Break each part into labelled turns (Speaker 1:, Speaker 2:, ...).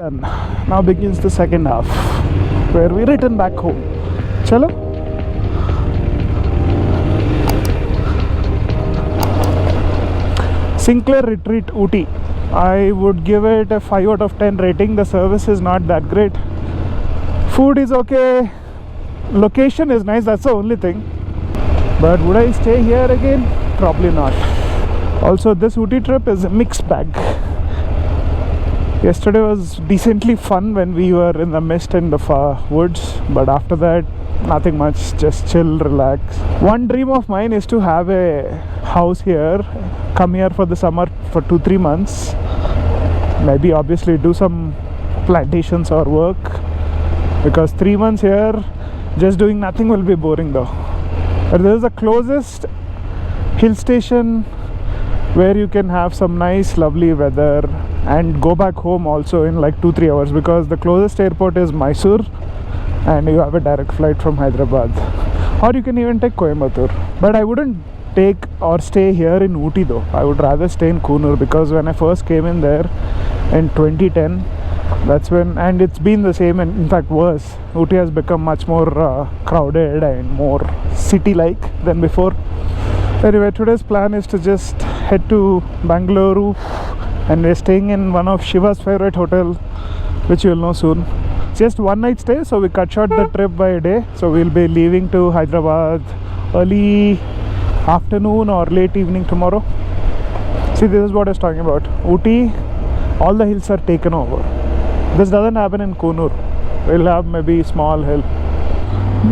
Speaker 1: Done. Now begins the second half, where we return back home. Chalo. Sinclair Retreat Ooty. I would give it a 5 out of 10 rating. The service is not that great. Food is okay. Location is nice, that's the only thing. But would I stay here again? Probably not. Also, this Ooty trip is a mixed bag. Yesterday was decently fun when we were in the mist and the far woods, but after that, nothing much, just chill, relax. One dream of mine is to have a house here, come here for the summer for 2-3 months, maybe obviously do some plantations or work, because 3 months here just doing nothing will be boring though. But this is the closest hill station where you can have some nice lovely weather and go back home also in like 2-3 hours, because the closest airport is Mysore and you have a direct flight from Hyderabad, or you can even take Coimbatore. But I wouldn't take or stay here in Ooty though. I would rather stay in Kunur, because when I first came in there in 2010, that's when, and it's been the same and in fact worse. Ooty has become much more crowded and more city-like than before. Anyway, today's plan is to just head to Bangalore, and we're staying in one of Shiva's favorite hotel, which you'll know soon. Just one night stay, so we cut short the trip by a day. So we'll be leaving to Hyderabad early afternoon or late evening tomorrow. See, this is what I was talking about. Ooty, all the hills are taken over. This doesn't happen in Kunur. We'll have maybe small hill.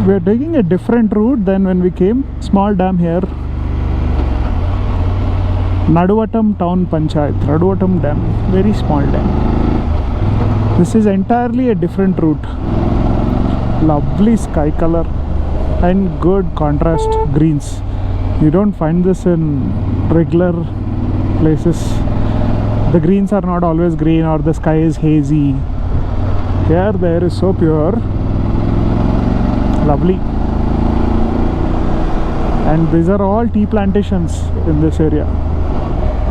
Speaker 1: We're taking a different route than when we came. Small dam here. Naduvatam Town Panchayat, Naduvatam Dam, very small dam. This is entirely a different route. Lovely sky color and good contrast greens. You don't find this in regular places. The greens are not always green or the sky is hazy. Here the air is so pure, lovely. And these are all tea plantations in this area.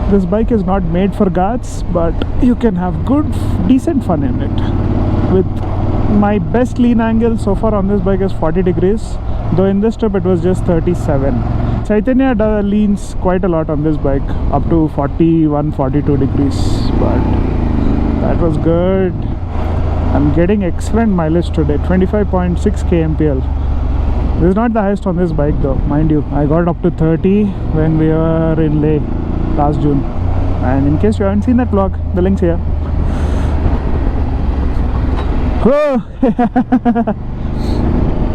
Speaker 1: This bike is not made for ghats, but you can have good, decent fun in it. With my best lean angle so far on this bike is 40 degrees, though in this trip it was just 37. Chaitanya leans quite a lot on this bike, up to 41-42 degrees, but that was good. I'm getting excellent mileage today, 25.6 kmpl. This is not the highest on this bike though, mind you. I got up to 30 when we were in Leh last June, and in case you haven't seen that vlog, the link's here. Oh!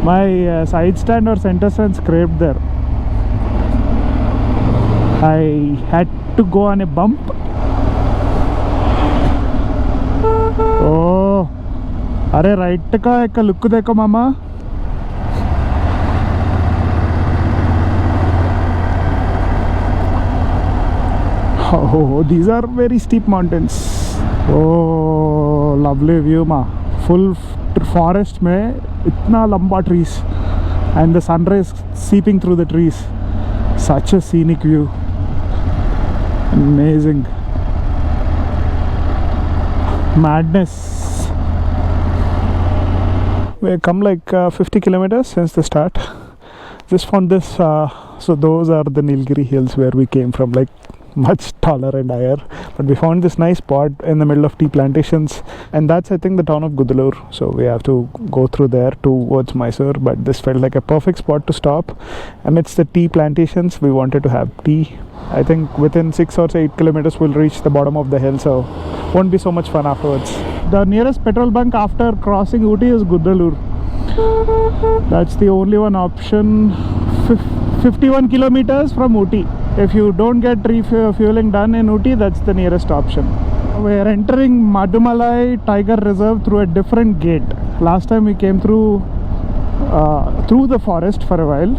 Speaker 1: My side stand or center stand scraped there. I had to go on a bump. Oh, अरे right का एक look देखो मामा. Oh, these are very steep mountains. Oh, lovely view ma. Full forest में इतना लंबा trees and the sunrise seeping through the trees. Such a scenic view. Amazing. Madness. We come like 50 kilometers since the start. Just found this. So those are the Nilgiri hills where we came from, like much taller and higher, but we found this nice spot in the middle of tea plantations, and that's I think the town of Gudalur, so we have to go through there towards Mysore. But this felt like a perfect spot to stop amidst the tea plantations. We wanted to have tea. I think within 6 or 8 kilometers we'll reach the bottom of the hill, so won't be so much fun afterwards. The nearest petrol bunk after crossing Ooty is Gudalur. That's the only one option. 51 kilometers from Ooty. If you don't get refueling done in Ooty, that's the nearest option. We are entering Madumalai Tiger Reserve through a different gate. Last time we came through the forest for a while.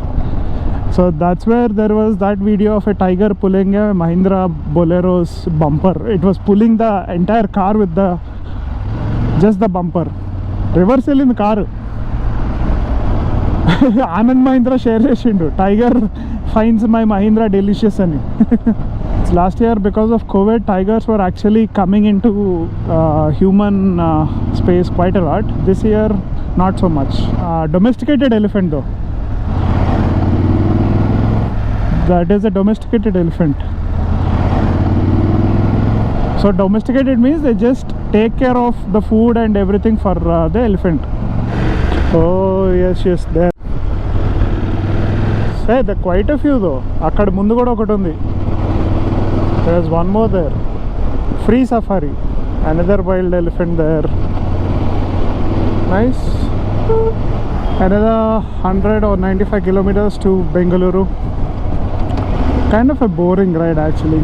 Speaker 1: So that's where there was that video of a tiger pulling a Mahindra Bolero's bumper. It was pulling the entire car with just the bumper. Reversal in the car. Anand Mahindra share చేసిండు. Tiger finds my Mahindra delicious అని. It's Last year, because of COVID, tigers were actually coming into human space quite a lot. This year, not so much. Domesticated elephant though. That is a domesticated elephant. So domesticated means they just take care of the food and everything for the elephant. Oh yes, there. Say, there are quite a few though. Akkad mundu kuda okati undi. There's one more there. Free safari. Another wild elephant there. Nice. Another 100 or 95 kilometers to Bengaluru. Kind of a boring ride actually,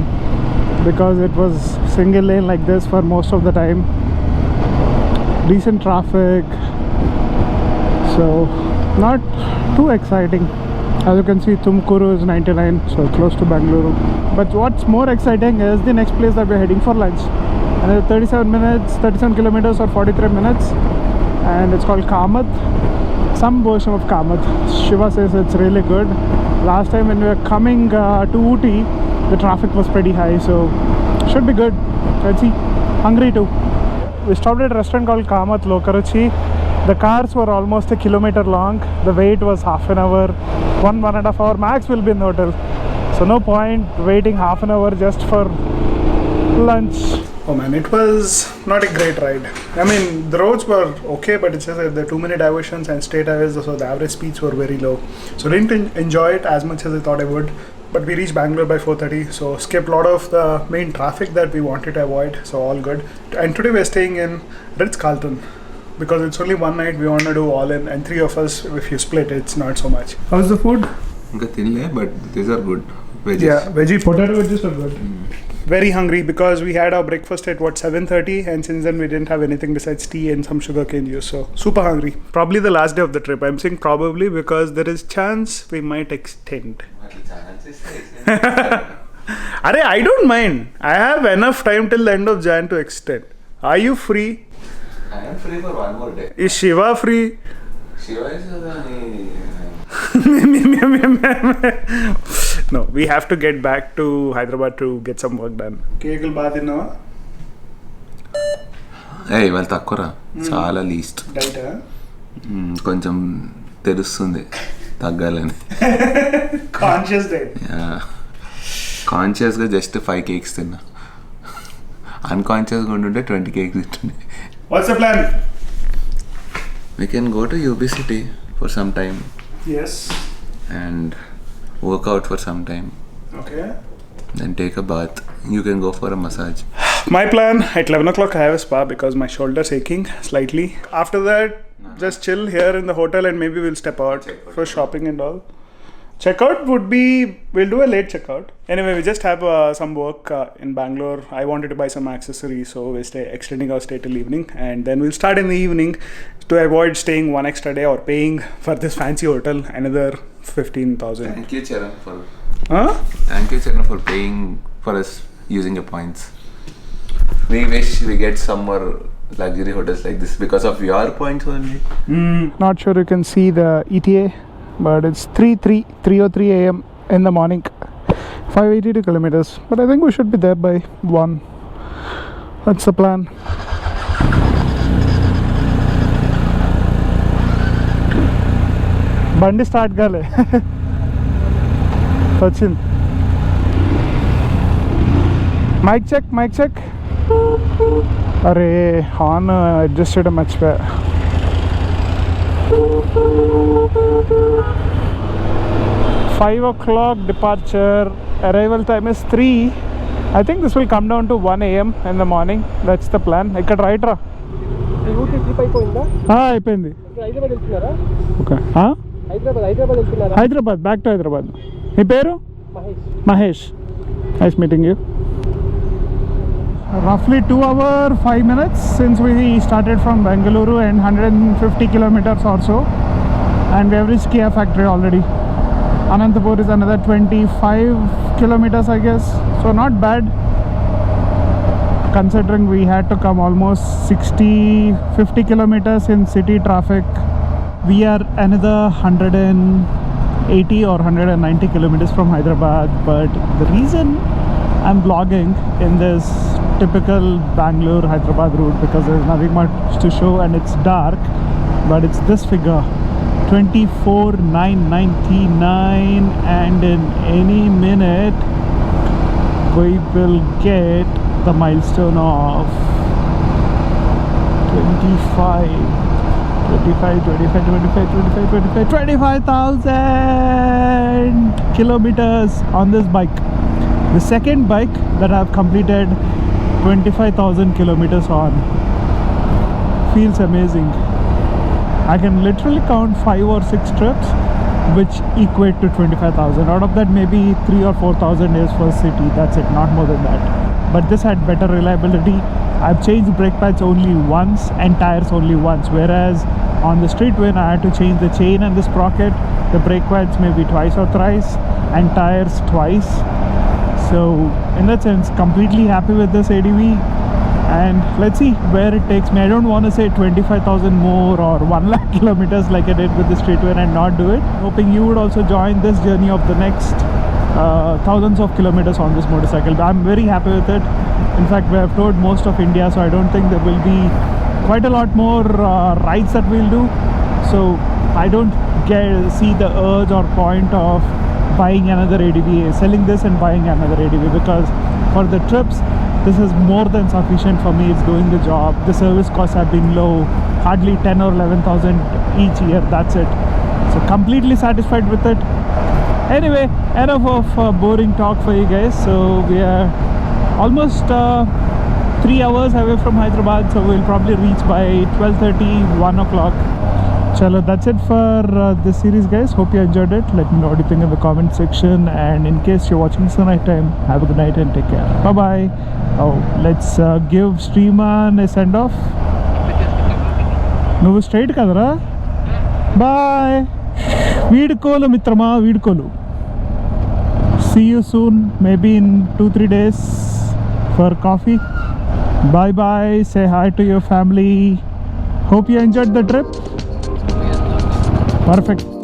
Speaker 1: because it was single lane like this for most of the time. Decent traffic, so not too exciting. As you can see, Tumkuru is 99, so close to Bengaluru. But what's more exciting is the next place that we're heading for lunch. Another 37 kilometers or 43 minutes, and it's called Kamath. Some version of Kamath. Shiva says it's really good. Last time when we were coming to Ooty, the traffic was pretty high, so should be good. Let's see. Hungry too. We stopped at a restaurant called Kamath Lokarachi. The cars were almost a kilometer long. The wait was half an hour. 1.5 hour max will be in the hotel. So no point waiting half an hour just for lunch. Oh man, it was not a great ride. I mean, the roads were okay, but it's just that there are too many diversions and straight highways, so the average speeds were very low. So didn't enjoy it as much as I thought I would. But we reached Bangalore by 4:30, so skipped a lot of the main traffic that we wanted to avoid, so all good. And today we're staying in Ritz-Carlton, because it's only one night, we want to do all in, and three of us, if you split, it's not so much. How's the food?
Speaker 2: Good, but these are good. Veggies.
Speaker 1: Yeah, veggie potato wedges are good. Very hungry because we had our breakfast at 7:30, and since then we didn't have anything besides tea and some sugarcane juice, so super hungry. Probably the last day of the trip. I'm saying probably because there is chance we might extend. Arey, I don't mind. I have enough time till the end of Jan to extend. Are you free?
Speaker 2: I am free for one more day.
Speaker 1: Is Shiva free?
Speaker 2: Shiva is
Speaker 1: No, we have to get back to Hyderabad to get some work done. Kegel baadina?
Speaker 2: Hey, well takkura. Chala least.
Speaker 1: Diet?
Speaker 2: కొంచెం తెలుస్తుంది తగ్గాలని.
Speaker 1: Conscious diet.
Speaker 2: Yeah. కాన్షియస్గా just 5 cakes తిన్నా. అన్కాన్షియస్గా ఉంటుంటే 20 cakes తింటుండే.
Speaker 1: What's the plan?
Speaker 2: We can go to UB City for some time.
Speaker 1: Yes.
Speaker 2: And work out for some time.
Speaker 1: Okay.
Speaker 2: Then take a bath. You can go for a massage.
Speaker 1: My plan, at 11 o'clock I have a spa because my shoulder's aching slightly. After that, just chill here in the hotel and maybe we'll step out for shopping and all. Checkout would be, we'll do a late checkout. Anyway, we just have some work in Bangalore. I wanted to buy some accessories, so we're extending our stay till evening, and then we'll start in the evening to avoid staying one extra day or paying for this fancy hotel another 15,000.
Speaker 2: Thank you, Charan, for paying for us using your points. We wish we get some more luxury hotels like this because of your points only.
Speaker 1: Not sure you can see the ETA, but it's 3:03 a.m. in the morning. 582 kilometers, but I think we should be there by 1. That's the plan. బండి start కాలే వచ్చింది. Mic check. అరే horn adjust చేయడం మర్చిపోయా. 5 o'clock departure. Arrival time is 3. I think this will come down to 1 a.m. in the morning. That's the plan. ఇక్కడ right రా. అయిపోయింది. Okay. Hyderabad back to Hyderabad. మీ పేరు? మహేష్. Nice meeting you. Roughly 2 hours 5 minutes since we started from Bengaluru, and 150 kilometers or so, and we have reached Kia factory already. Anantapur is another 25 kilometers I guess, so not bad considering we had to come almost 50 kilometers in city traffic. We are another 180 or 190 kilometers from Hyderabad, but the reason I'm vlogging in this typical Bangalore Hyderabad route because there's nothing much to show and it's dark, but it's this figure 24,999, and in any minute we will get the milestone of 25,000 kilometers on this bike. The second bike that I've completed 25,000 kilometers on. Feels amazing. I can literally count 5 or 6 trips which equate to 25,000. Out of that, maybe 3 or 4,000 is for city. That's it, not more than that. But this had better reliability. I've changed brake pads only once and tires only once, whereas on the street when I had to change the chain and the sprocket, the brake pads maybe twice or thrice and tires twice. So in that sense, completely happy with this ADV, and let's see where it takes me. I don't want to say 25,000 more or 1 lakh kilometers like I did with the Streetwear and not do it. Hoping you would also join this journey of the next thousands of kilometers on this motorcycle. I'm very happy with it. In fact, we have toured most of India, so I don't think there will be quite a lot more rides that we'll do. So I don't see the urge or point of buying another ADV, selling this and buying another ADV, because for the trips this is more than sufficient for me. It's doing the job. The service costs have been low, hardly 10 or 11,000 each year. That's it. So completely satisfied with it. Anyway, enough of boring talk for you guys. So we are almost 3 hours away from Hyderabad, so we'll probably reach by 12:30, 1 o'clock. Chalo, that's it for this series, guys. Hope you enjoyed it. Let me know what you think in the comment section, and in case you're watching this night time, have a good night and take care. Bye bye. Oh, let's give Streaman a send off. No straight kadra. Bye. Vidkolu mitrama, vidkolu. See you soon, maybe in 2-3 days for coffee. Bye bye. Say hi to your family. Hope you enjoyed the trip. Perfect.